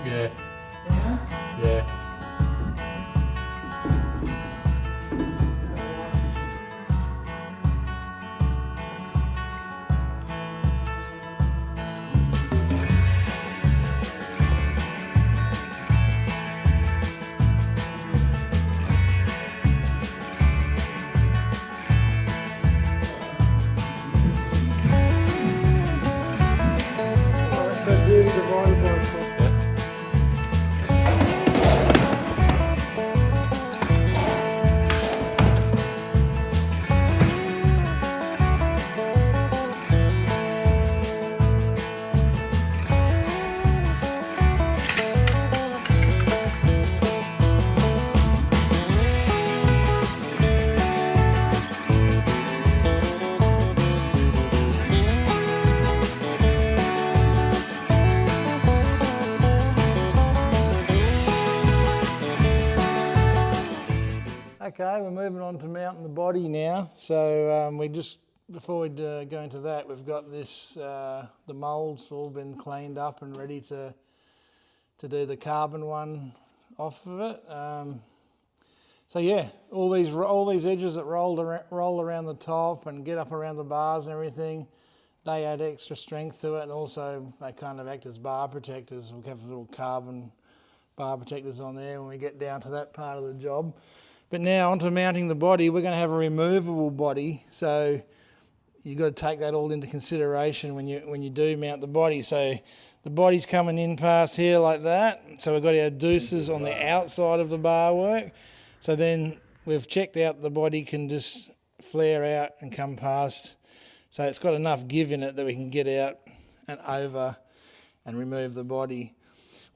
Yeah. Yeah? Yeah. So beauty divided by 12. Okay, we're moving on to mounting the body now. So before we go into that, we've got this, the moulds all been cleaned up and ready to do the carbon one off of it. So yeah, all these edges that roll around the top and get up around the bars and everything, they add extra strength to it, and also they kind of act as bar protectors. We have little carbon bar protectors on there when we get down to that part of the job. But now onto mounting the body, we're going to have a removable body, so you've got to take that all into consideration when you do mount the body. So the body's coming in past here like that, so we've got our deuces on the outside of the bar work. So then we've checked out the body can just flare out and come past, so it's got enough give in it that we can get out and over and remove the body.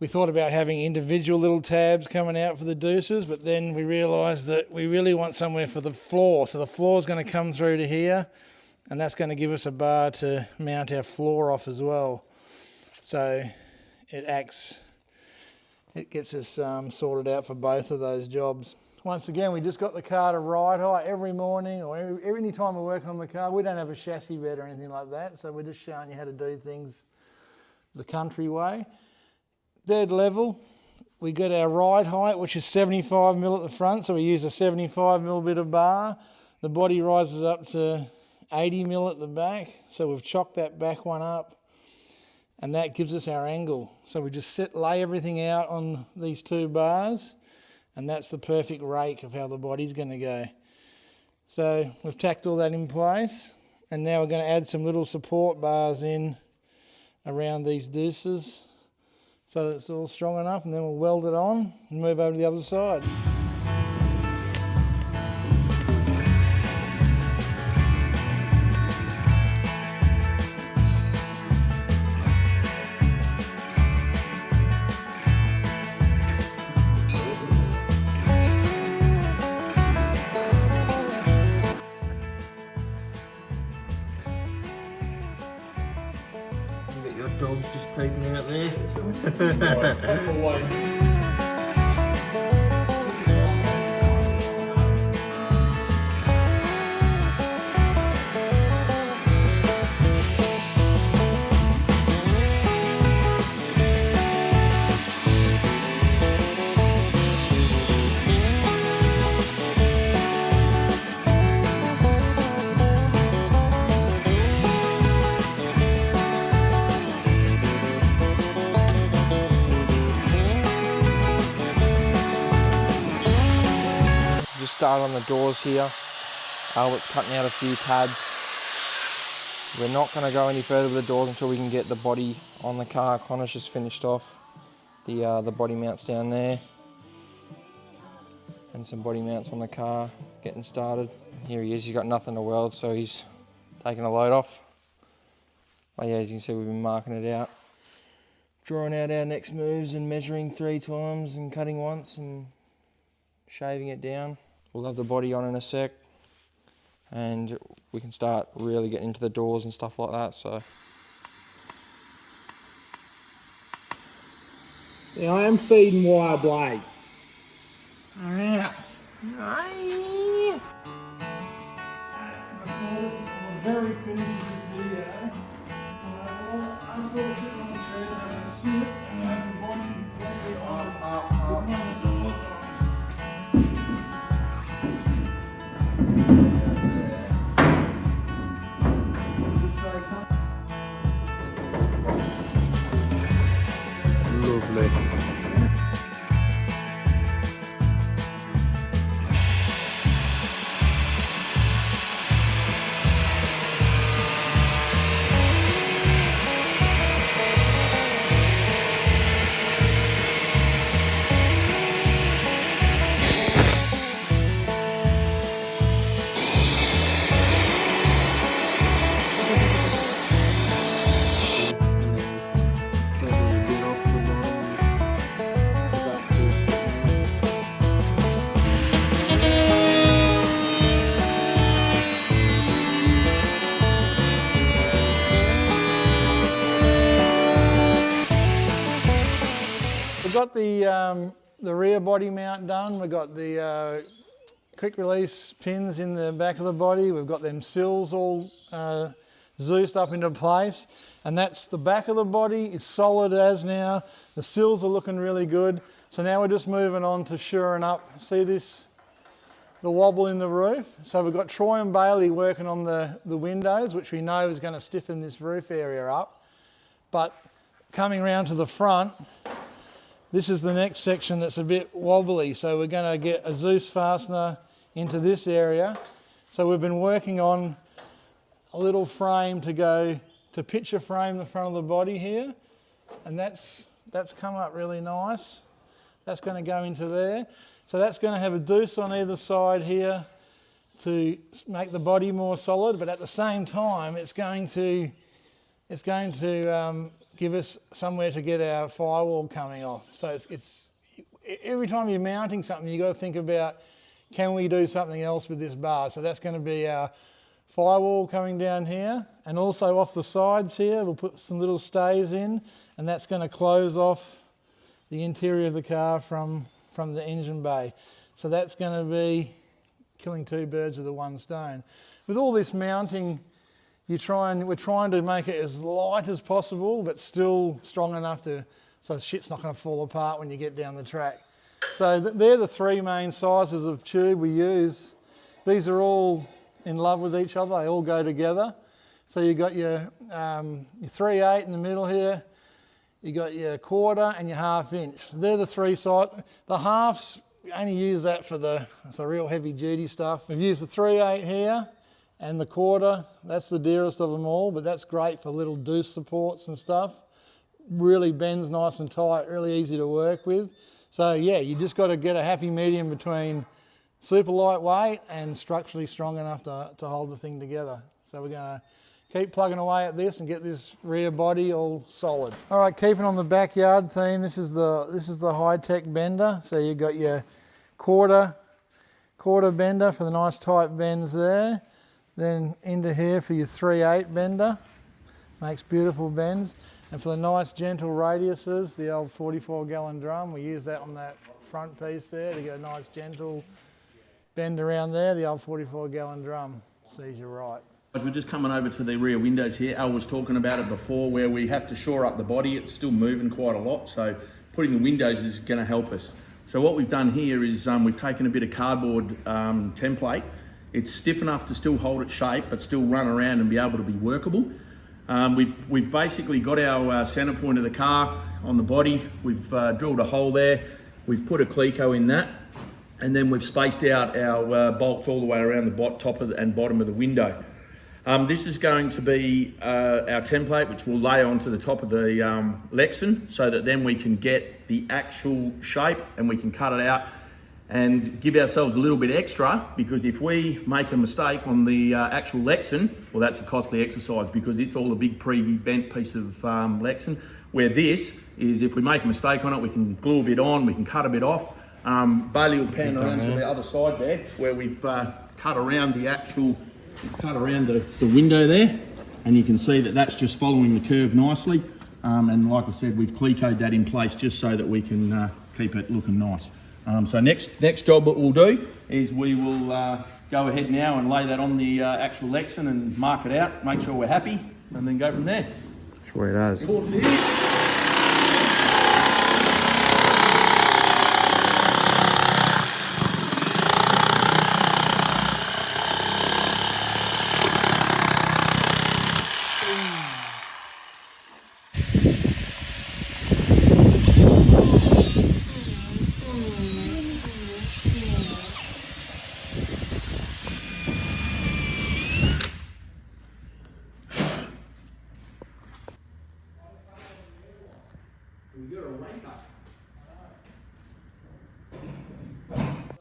We thought about having individual little tabs coming out for the deuces, but then we realised that we really want somewhere for the floor. So the floor's going to come through to here, and that's going to give us a bar to mount our floor off as well. So it gets us sorted out for both of those jobs. Once again, we just got the car to ride high every morning, or any time we're working on the car. We don't have a chassis bed or anything like that, so we're just showing you how to do things the country way. Dead level, we got our ride height, which is 75mm at the front, so we use a 75mm bit of bar. The body rises up to 80mm at the back, so we've chocked that back one up, and that gives us our angle. So we just lay everything out on these two bars, and that's the perfect rake of how the body's going to go. So we've tacked all that in place, and now we're going to add some little support bars in around these deuces, so that it's all strong enough, and then we'll weld it on and move over to the other side. You got your dogs just peeking out there. Just started on the doors here. Albert's cutting out a few tabs. We're not going to go any further with the doors until we can get the body on the car. Connor's just finished off the body mounts down there, and some body mounts on the car, getting started. Here he is, he's got nothing to weld, so he's taking the load off. But yeah, as you can see, we've been marking it out, drawing out our next moves and measuring 3 times and cutting once and shaving it down. We'll have the body on in a sec, and we can start really getting into the doors and stuff like that. So Yeah, I am feeding wire blades. yeah. Very finished with this video. I'm sort of sitting on the chair, I'm going to sit and have the body be. We've got the rear body mount done. We've got the quick release pins in the back of the body. We've got them sills all Zeused up into place, and that's the back of the body. It's solid as now. The sills are looking really good. So now we're just moving on to shoring up. See this, the wobble in the roof? So we've got Troy and Bailey working on the windows, which we know is going to stiffen this roof area up. But coming around to the front, this is the next section that's a bit wobbly. So we're going to get a Zeus fastener into this area. So we've been working on a little frame to picture frame the front of the body here. And that's come up really nice. That's going to go into there. So that's going to have a deuce on either side here to make the body more solid, but at the same time it's going to give us somewhere to get our firewall coming off. So it's every time you're mounting something, you've got to think about, can we do something else with this bar? So that's going to be our firewall coming down here, and also off the sides here we'll put some little stays in, and that's going to close off the interior of the car from the engine bay. So that's going to be killing two birds with one stone. With all this mounting, we're trying to make it as light as possible, but still strong enough so shit's not going to fall apart when you get down the track. So they're the three main sizes of tube we use. These are all in love with each other. They all go together. So you've got your 3/8 in the middle here. You got your quarter and your 1/2 inch. They're the three sides. The halves, we only use that for the real heavy duty stuff. We've used the 3/8 here and the quarter. That's the dearest of them all, but that's great for little deuce supports and stuff. Really bends nice and tight, really easy to work with. So yeah, you just got to get a happy medium between super lightweight and structurally strong enough to hold the thing together. So we're going to keep plugging away at this and get this rear body all solid. All right, keeping on the backyard theme, this is the high-tech bender. So you've got your quarter bender for the nice tight bends there. Then into here for your 3/8 bender. Makes beautiful bends. And for the nice gentle radiuses, the old 44-gallon drum, we use that on that front piece there to get a nice gentle bend around there, the old 44-gallon drum. Sees you right. We're just coming over to the rear windows here. Al was talking about it before, where we have to shore up the body. It's still moving quite a lot, so putting the windows is going to help us. So what we've done here is we've taken a bit of cardboard template. It's stiff enough to still hold its shape, but still run around and be able to be workable. We've basically got our center point of the car on the body. We've drilled a hole there. We've put a Cleco in that, and then we've spaced out our bolts all the way around the top and bottom of the window. This is going to be our template, which we'll lay onto the top of the Lexan, so that then we can get the actual shape and we can cut it out and give ourselves a little bit extra, because if we make a mistake on the actual Lexan, well, that's a costly exercise because it's all a big pre-bent piece of Lexan, where this is, if we make a mistake on it, we can glue a bit on, we can cut a bit off. Bailey will pan around to the other side there, where we've cut around the window there, and you can see that that's just following the curve nicely. And like I said, we've Clecoed that in place just so that we can keep it looking nice. So next job that we'll do is we will go ahead now and lay that on the actual Lexan and mark it out, make sure we're happy, and then go from there. Sweet as.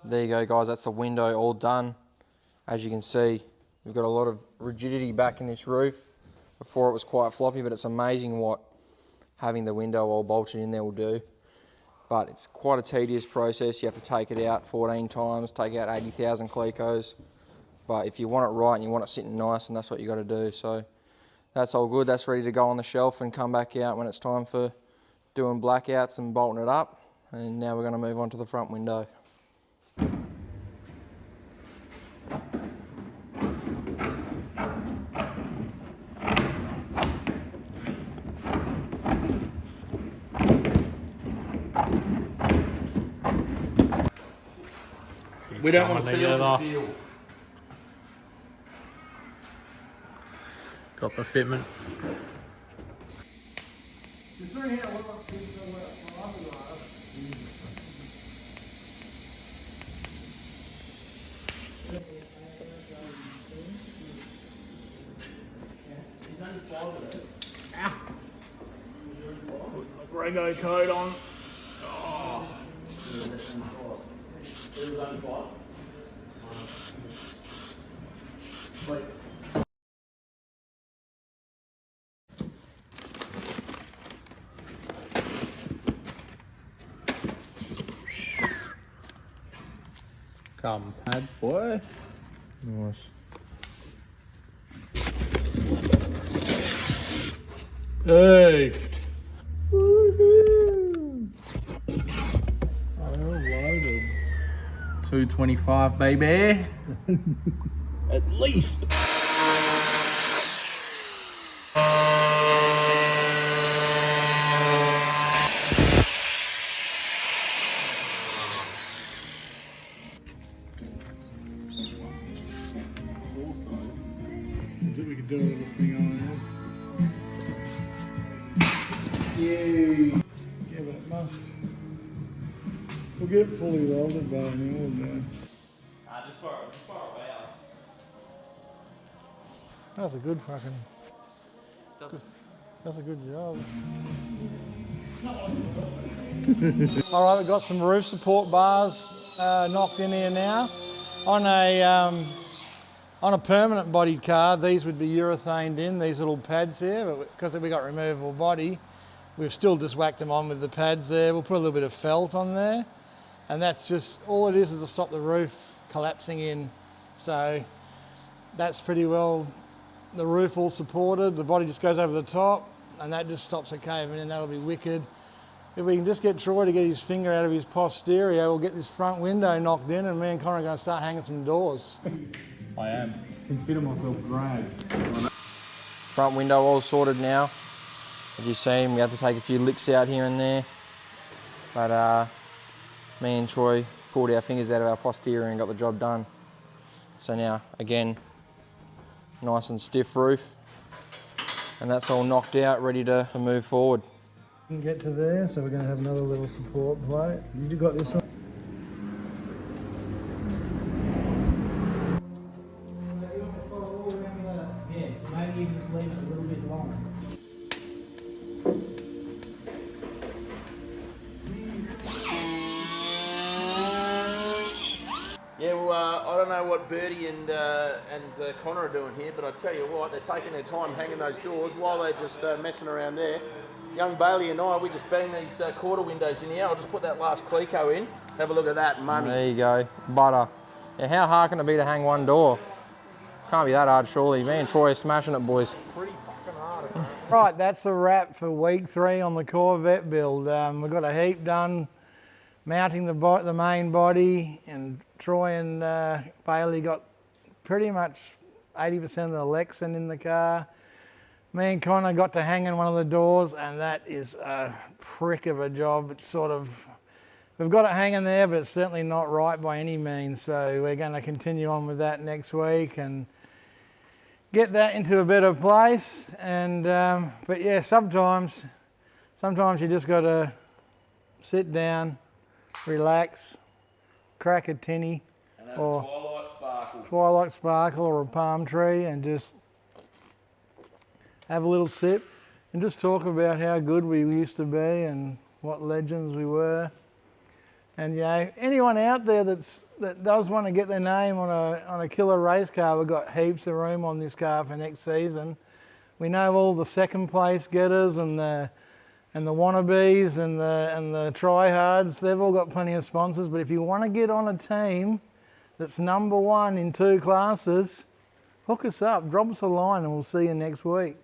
There you go, guys, that's the window all done. As you can see, we've got a lot of rigidity back in this roof. Before it was quite floppy, but it's amazing what having the window all bolted in there will do. But it's quite a tedious process. You have to take it out 14 times, take out 80,000 clecos. But if you want it right and you want it sitting nice, and that's what you got to do. So that's all good. That's ready to go on the shelf and come back out when it's time for doing blackouts and bolting it up. And now we're going to move on to the front window. We don't want to see all the steel. Got the fitment. Grego coat on. Carbon pads, boy. Nice. Hey! Woohoo! Oh, they're all loaded. 225, baby. At least. We could do a little thing on there. Yeah, but it must. We'll get it fully welded by now, wouldn't we? Just for a house. That's a good fucking. That's a good job. All right, we've got some roof support bars knocked in here now. On a permanent bodied car, these would be urethaned in, these little pads here, but because we got removable body, we've still just whacked them on with the pads there. We'll put a little bit of felt on there, and that's just, all it is to stop the roof collapsing in. So that's pretty well, the roof all supported, the body just goes over the top, and that just stops it caving in, that'll be wicked. If we can just get Troy to get his finger out of his posterior, we'll get this front window knocked in, and me and Connor are going to start hanging some doors. I am. Consider myself dragged. Front window all sorted now. As you've seen, we had to take a few licks out here and there. But me and Troy pulled our fingers out of our posterior and got the job done. So now, again, nice and stiff roof. And that's all knocked out, ready to move forward. We can get to there, so we're going to have another little support plate. You got this one? Yeah, maybe even just leave it a little bit longer. Yeah, well, I don't know what Bertie and Connor are doing here, but I tell you what, they're taking their time hanging those doors while they're just messing around there. Young Bailey and I, we just bang these quarter windows in here. I'll just put that last Cleco in. Have a look at that money. There you go, butter. Yeah, how hard can it be to hang one door? Can't be that hard, surely. Me and Troy are smashing it, boys. Pretty fucking hard. Right, that's a wrap for week 3 on the Corvette build. We've got a heap done mounting the main body, and Troy and Bailey got pretty much 80% of the Lexan in the car. Me and Connor got to hang in one of the doors, and that is a prick of a job. It's sort of, we've got it hanging there, but it's certainly not right by any means. So we're going to continue on with that next week and get that into a better place. And but yeah, sometimes you just got to sit down, relax, crack a tinny, or Twilight Sparkle or a palm tree, and just have a little sip and just talk about how good we used to be and what what legends we were. And you know, anyone out there that does want to get their name on a killer race car, we've got heaps of room on this car for next season. We know all the second place getters and the wannabes and the tryhards, they've all got plenty of sponsors. But if you want to get on a team that's number one in 2 classes, hook us up, drop us a line, and we'll see you next week.